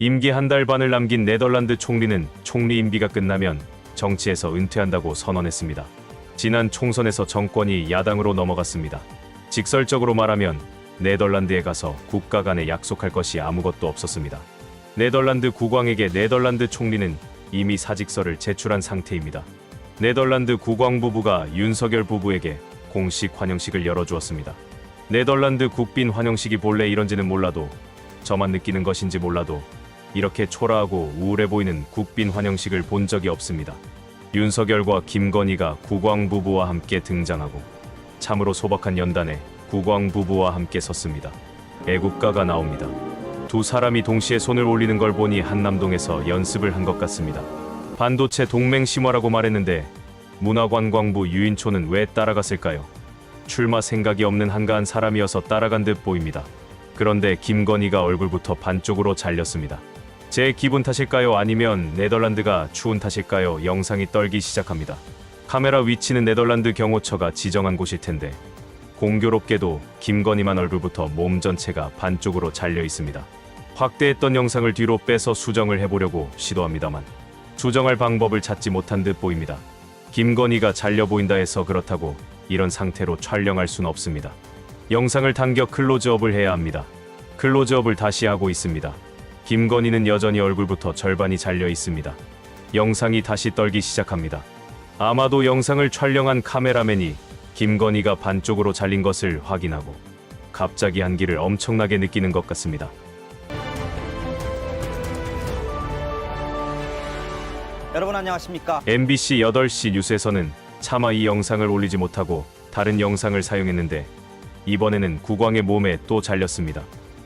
임기 한 달 반을 남긴 네덜란드 총리는 총리 임기가 끝나면 정치에서 은퇴한다고 선언했습니다. 지난 총선에서 정권이 야당으로 넘어갔습니다. 직설적으로 말하면 네덜란드에 가서 국가 간에 약속할 것이 아무것도 없었습니다. 네덜란드 국왕에게 네덜란드 총리는 이미 사직서를 제출한 상태입니다. 네덜란드 국왕 부부가 윤석열 부부에게 공식 환영식을 열어주었습니다. 네덜란드 국빈 환영식이 본래 이런지는 몰라도, 저만 느끼는 것인지 몰라도 이렇게 초라하고 우울해 보이는 국빈 환영식을 본 적이 없습니다. 윤석열과 김건희가 국왕 부부와 함께 등장하고 참으로 소박한 연단에 국왕 부부와 함께 섰습니다. 애국가가 나옵니다. 두 사람이 동시에 손을 올리는 걸 보니 한남동에서 연습을 한 것 같습니다. 반도체 동맹 심화라고 말했는데 문화관광부 유인초는 왜 따라갔을까요? 출마 생각이 없는 한가한 사람이어서 따라간 듯 보입니다. 그런데 김건희가 얼굴부터 반쪽으로 잘렸습니다. 제 기분 탓일까요? 아니면 네덜란드가 추운 탓일까요? 영상이 떨기 시작합니다. 카메라 위치는 네덜란드 경호처가 지정한 곳일 텐데 공교롭게도 김건희만 얼굴부터 몸 전체가 반쪽으로 잘려 있습니다. 확대했던 영상을 뒤로 빼서 수정을 해보려고 시도합니다만 수정할 방법을 찾지 못한 듯 보입니다. 김건희가 잘려 보인다 해서 그렇다고 이런 상태로 촬영할 순 없습니다. 영상을 당겨 클로즈업을 해야 합니다. 클로즈업을 다시 하고 있습니다. 김건희는 여전히 얼굴부터 절반이 잘려 있습니다. 영상이 다시 떨기 시작합니다. 아마도 영상을 촬영한 카메라맨이 김건희가 반쪽으로 잘린 것을 확인하고 갑자기 한기를 엄청나게 느끼는 것 같습니다. 여러분 안녕하십니까? MBC 8시 뉴스에서는 차마 이 영상을 올리지 못하고 다른 영상을 사용했는데 이번에는 국왕의 몸에 또 잘렸습니다.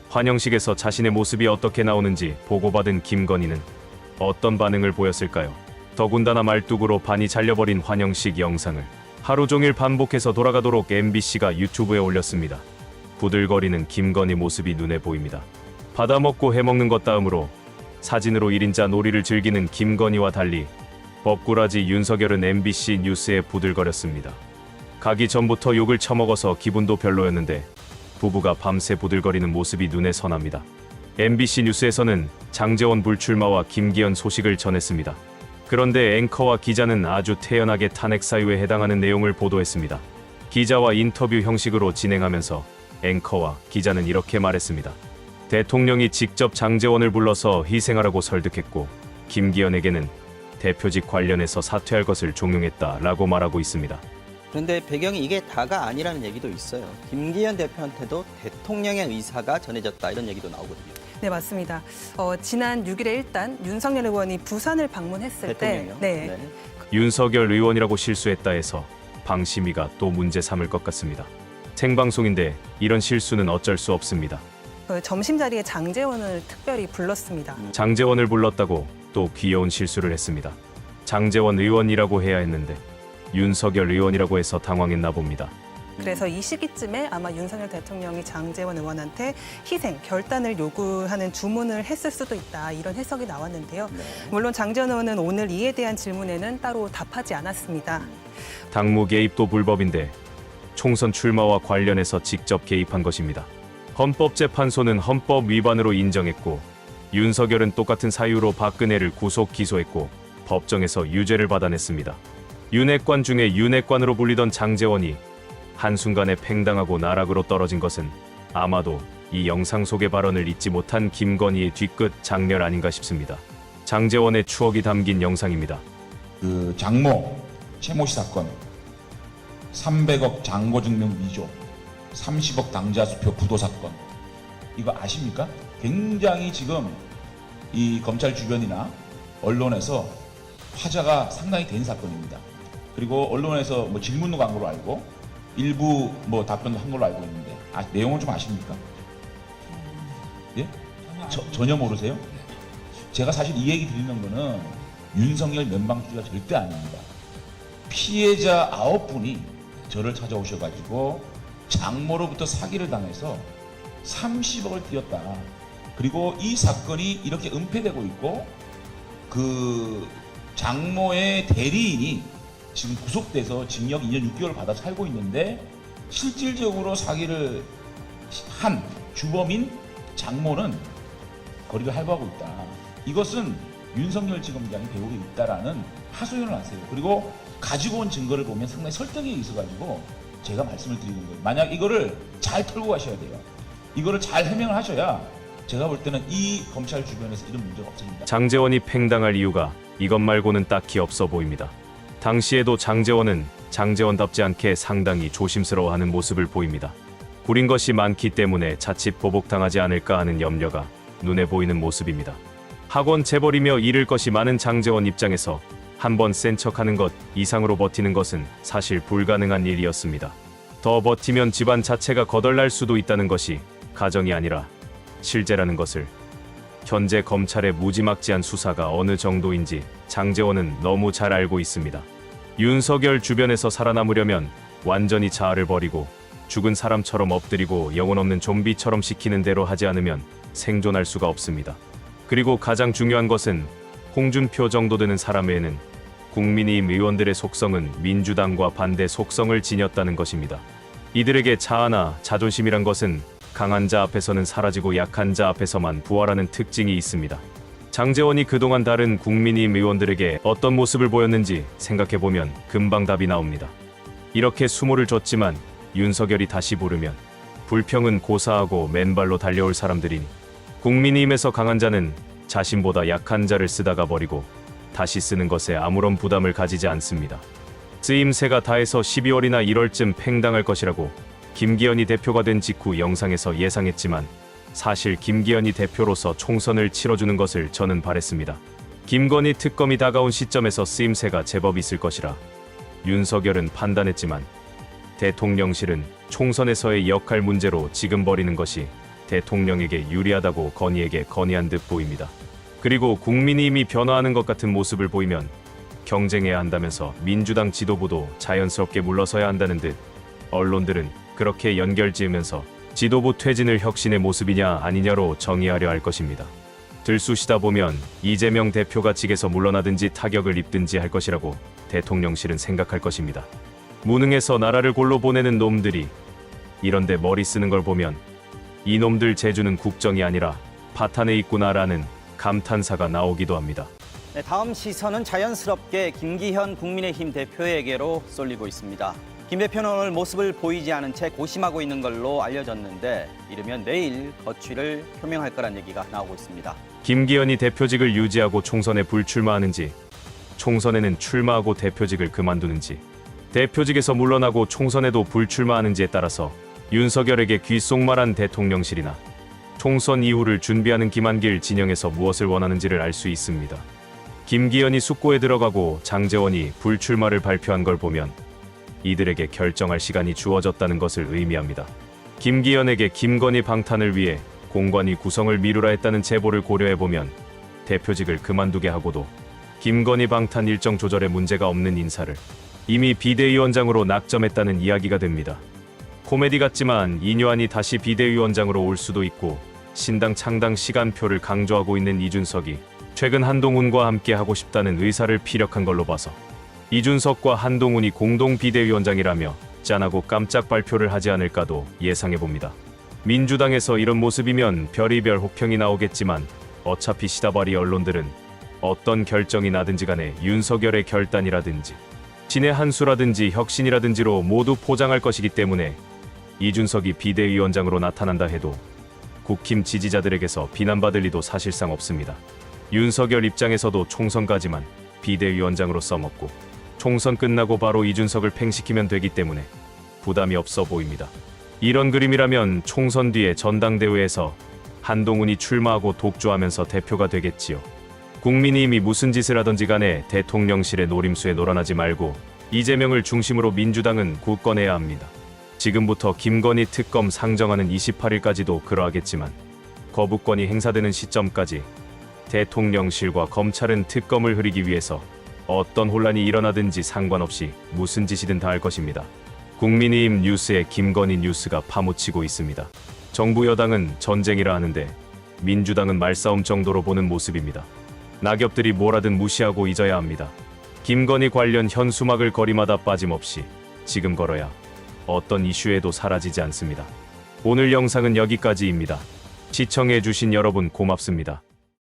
환영식에서 자신의 모습이 어떻게 나오는지 보고받은 김건희는 어떤 반응을 보였을까요? 더군다나 말뚝으로 반이 잘려버린 환영식 영상을 하루 종일 반복해서 돌아가도록 MBC가 유튜브에 올렸습니다. 부들거리는 김건희 모습이 눈에 보입니다. 받아먹고 해먹는 것 다음으로 사진으로 1인자 놀이를 즐기는 김건희와 달리 법꾸라지 윤석열은 MBC 뉴스에 부들거렸습니다. 가기 전부터 욕을 처먹어서 기분도 별로였는데 부부가 밤새 부들거리는 모습이 눈에 선합니다. MBC 뉴스에서는 장제원 불출마와 김기현 소식을 전했습니다. 그런데 앵커와 기자는 아주 태연하게 탄핵 사유에 해당하는 내용을 보도했습니다. 기자와 인터뷰 형식으로 진행하면서 앵커와 기자는 이렇게 말했습니다. 대통령이 직접 장제원을 불러서 희생하라고 설득했고 김기현에게는 대표직 관련해서 사퇴할 것을 종용했다라고 말하고 있습니다. 그런데 배경이 이게 다가 아니라는 얘기도 있어요. 김기현 대표한테도 대통령의 의사가 전해졌다 이런 얘기도 나오거든요. 네, 맞습니다. 지난 6일에 일단 윤석열 의원이 부산을 방문했을 대통령이요? 때 윤석열 의원이라고 실수했다 해서 방심위가 또 문제 삼을 것 같습니다. 생방송인데 이런 실수는 어쩔 수 없습니다. 점심자리에 장제원을 특별히 불렀습니다. 장제원을 불렀다고 또 귀여운 실수를 했습니다. 장제원 의원이라고 해야 했는데 윤석열 의원이라고 해서 당황했나 봅니다. 그래서 이 시기쯤에 아마 윤석열 대통령이 장제원 의원한테 희생, 결단을 요구하는 주문을 했을 수도 있다. 이런 해석이 나왔는데요. 물론 장제원 의원은 오늘 이에 대한 질문에는 따로 답하지 않았습니다. 당무 개입도 불법인데 총선 출마와 관련해서 직접 개입한 것입니다. 헌법재판소는 헌법 위반으로 인정했고 윤석열은 똑같은 사유로 박근혜를 구속 기소했고 법정에서 유죄를 받아냈습니다. 윤핵관 중에 윤핵관으로 불리던 장제원이 한순간에 팽당하고 나락으로 떨어진 것은 아마도 이 영상 속의 발언을 잊지 못한 김건희의 뒤끝 장렬 아닌가 싶습니다. 장제원의 추억이 담긴 영상입니다. 그 장모 최모씨 사건, 300억 장고증명 위조, 30억 당자수표 부도 사건, 이거 아십니까? 굉장히 지금 이 검찰 주변이나 언론에서 화제가 상당히 된 사건입니다. 그리고 언론에서 뭐 질문도 간 걸로 알고 일부 뭐 답변도 한 걸로 알고 있는데 내용을 좀 아십니까? 예? 전혀 모르세요? 제가 사실 이 얘기 드리는 거는 윤석열 면방주의가 절대 아닙니다. 피해자 9분이 저를 찾아오셔가지고 장모로부터 사기를 당해서 30억을 띄었다. 그리고 이 사건이 이렇게 은폐되고 있고 그 장모의 대리인이 지금 구속돼서 징역 2년 6개월 받아 살고 있는데 실질적으로 사기를 한 주범인 장모는 거리를 할애하고 있다. 이것은 윤석열 지검장이 배우고 있다라는 하소연을 하세요. 그리고 가지고 온 증거를 보면 상당히 설득이 있어가지고 제가 말씀을 드리는 거예요. 만약 이거를 잘 털고 가셔야 돼요. 이거를 잘 해명을 하셔야 제가 볼 때는 이 검찰 주변에서 이런 문제가 없어집니다. 장제원이 팽당할 이유가 이것 말고는 딱히 없어 보입니다. 당시에도 장제원은 장제원답지 않게 상당히 조심스러워하는 모습을 보입니다. 구린 것이 많기 때문에 자칫 보복당하지 않을까 하는 염려가 눈에 보이는 모습입니다. 학원 재벌이며 잃을 것이 많은 장제원 입장에서 한번 센 척하는 것 이상으로 버티는 것은 사실 불가능한 일이었습니다. 더 버티면 집안 자체가 거덜날 수도 있다는 것이 가정이 아니라 실제라는 것을 현재 검찰의 무지막지한 수사가 어느 정도인지 장제원은 너무 잘 알고 있습니다. 윤석열 주변에서 살아남으려면 완전히 자아를 버리고 죽은 사람처럼 엎드리고 영혼 없는 좀비처럼 시키는 대로 하지 않으면 생존할 수가 없습니다. 그리고 가장 중요한 것은 홍준표 정도 되는 사람 외에는 국민의힘 의원들의 속성은 민주당과 반대 속성을 지녔다는 것입니다. 이들에게 자아나 자존심이란 것은 강한 자 앞에서는 사라지고 약한 자 앞에서만 부활하는 특징이 있습니다. 장제원이 그동안 다른 국민의힘 의원들에게 어떤 모습을 보였는지 생각해보면 금방 답이 나옵니다. 이렇게 수모를 줬지만 윤석열이 다시 부르면 불평은 고사하고 맨발로 달려올 사람들이니 국민의힘에서 강한 자는 자신보다 약한 자를 쓰다가 버리고 다시 쓰는 것에 아무런 부담을 가지지 않습니다. 쓰임새가 다해서 12월이나 1월쯤 팽당할 것이라고 김기현이 대표가 된 직후 영상에서 예상했지만 사실 김기현이 대표로서 총선을 치러주는 것을 저는 바랬습니다. 김건희 특검이 다가온 시점에서 쓰임새가 제법 있을 것이라 윤석열은 판단했지만 대통령실은 총선에서의 역할 문제로 지금 벌이는 것이 대통령에게 유리하다고 건희에게 건의한 듯 보입니다. 그리고 국민의힘이 변화하는 것 같은 모습을 보이면 경쟁해야 한다면서 민주당 지도부도 자연스럽게 물러서야 한다는 듯 언론들은 그렇게 연결지으면서 지도부 퇴진을 혁신의 모습이냐 아니냐로 정의하려 할 것입니다. 들쑤시다 보면 이재명 대표가 직에서 물러나든지 타격을 입든지 할 것이라고 대통령실은 생각할 것입니다. 무능해서 나라를 골로 보내는 놈들이 이런데 머리 쓰는 걸 보면 이놈들 재주는 국정이 아니라 파탄에 있구나라는 감탄사가 나오기도 합니다. 네, 다음 시선은 자연스럽게 김기현 국민의힘 대표에게로 쏠리고 있습니다. 김 대표는 오늘 모습을 보이지 않은 채 고심하고 있는 걸로 알려졌는데 이르면 내일 거취를 표명할 거란 얘기가 나오고 있습니다. 김기현이 대표직을 유지하고 총선에 불출마하는지, 총선에는 출마하고 대표직을 그만두는지, 대표직에서 물러나고 총선에도 불출마하는지에 따라서 윤석열에게 귓속말한 대통령실이나 총선 이후를 준비하는 김한길 진영에서 무엇을 원하는지를 알 수 있습니다. 김기현이 숙고에 들어가고 장제원이 불출마를 발표한 걸 보면 이들에게 결정할 시간이 주어졌다는 것을 의미합니다. 김기현에게 김건희 방탄을 위해 공관위 구성을 미루라 했다는 제보를 고려해보면 대표직을 그만두게 하고도 김건희 방탄 일정 조절에 문제가 없는 인사를 이미 비대위원장으로 낙점했다는 이야기가 됩니다. 코미디 같지만 이뇨한이 다시 비대위원장으로 올 수도 있고 신당 창당 시간표를 강조하고 있는 이준석이 최근 한동훈과 함께 하고 싶다는 의사를 피력한 걸로 봐서 이준석과 한동훈이 공동 비대위원장이라며 짠하고 깜짝 발표를 하지 않을까도 예상해봅니다. 민주당에서 이런 모습이면 별의별 혹평이 나오겠지만 어차피 시다바리 언론들은 어떤 결정이 나든지 간에 윤석열의 결단이라든지 신의 한 수라든지 혁신이라든지로 모두 포장할 것이기 때문에 이준석이 비대위원장으로 나타난다 해도 국힘 지지자들에게서 비난받을 리도 사실상 없습니다. 윤석열 입장에서도 총선까지만 비대위원장으로 써먹고 총선 끝나고 바로 이준석을 팽시키면 되기 때문에 부담이 없어 보입니다. 이런 그림이라면 총선 뒤에 전당대회에서 한동훈이 출마하고 독주하면서 대표가 되겠지요. 국민의힘이 무슨 짓을 하든지 간에 대통령실의 노림수에 놀아나지 말고 이재명을 중심으로 민주당은 굳건해야 합니다. 지금부터 김건희 특검 상정하는 28일까지도 그러하겠지만 거부권이 행사되는 시점까지 대통령실과 검찰은 특검을 흐리기 위해서 어떤 혼란이 일어나든지 상관없이 무슨 짓이든 다 할 것입니다. 국민의힘 뉴스에 김건희 뉴스가 파묻히고 있습니다. 정부 여당은 전쟁이라 하는데 민주당은 말싸움 정도로 보는 모습입니다. 낙엽들이 뭐라든 무시하고 잊어야 합니다. 김건희 관련 현수막을 거리마다 빠짐없이 지금 걸어야 어떤 이슈에도 사라지지 않습니다. 오늘 영상은 여기까지입니다. 시청해주신 여러분 고맙습니다.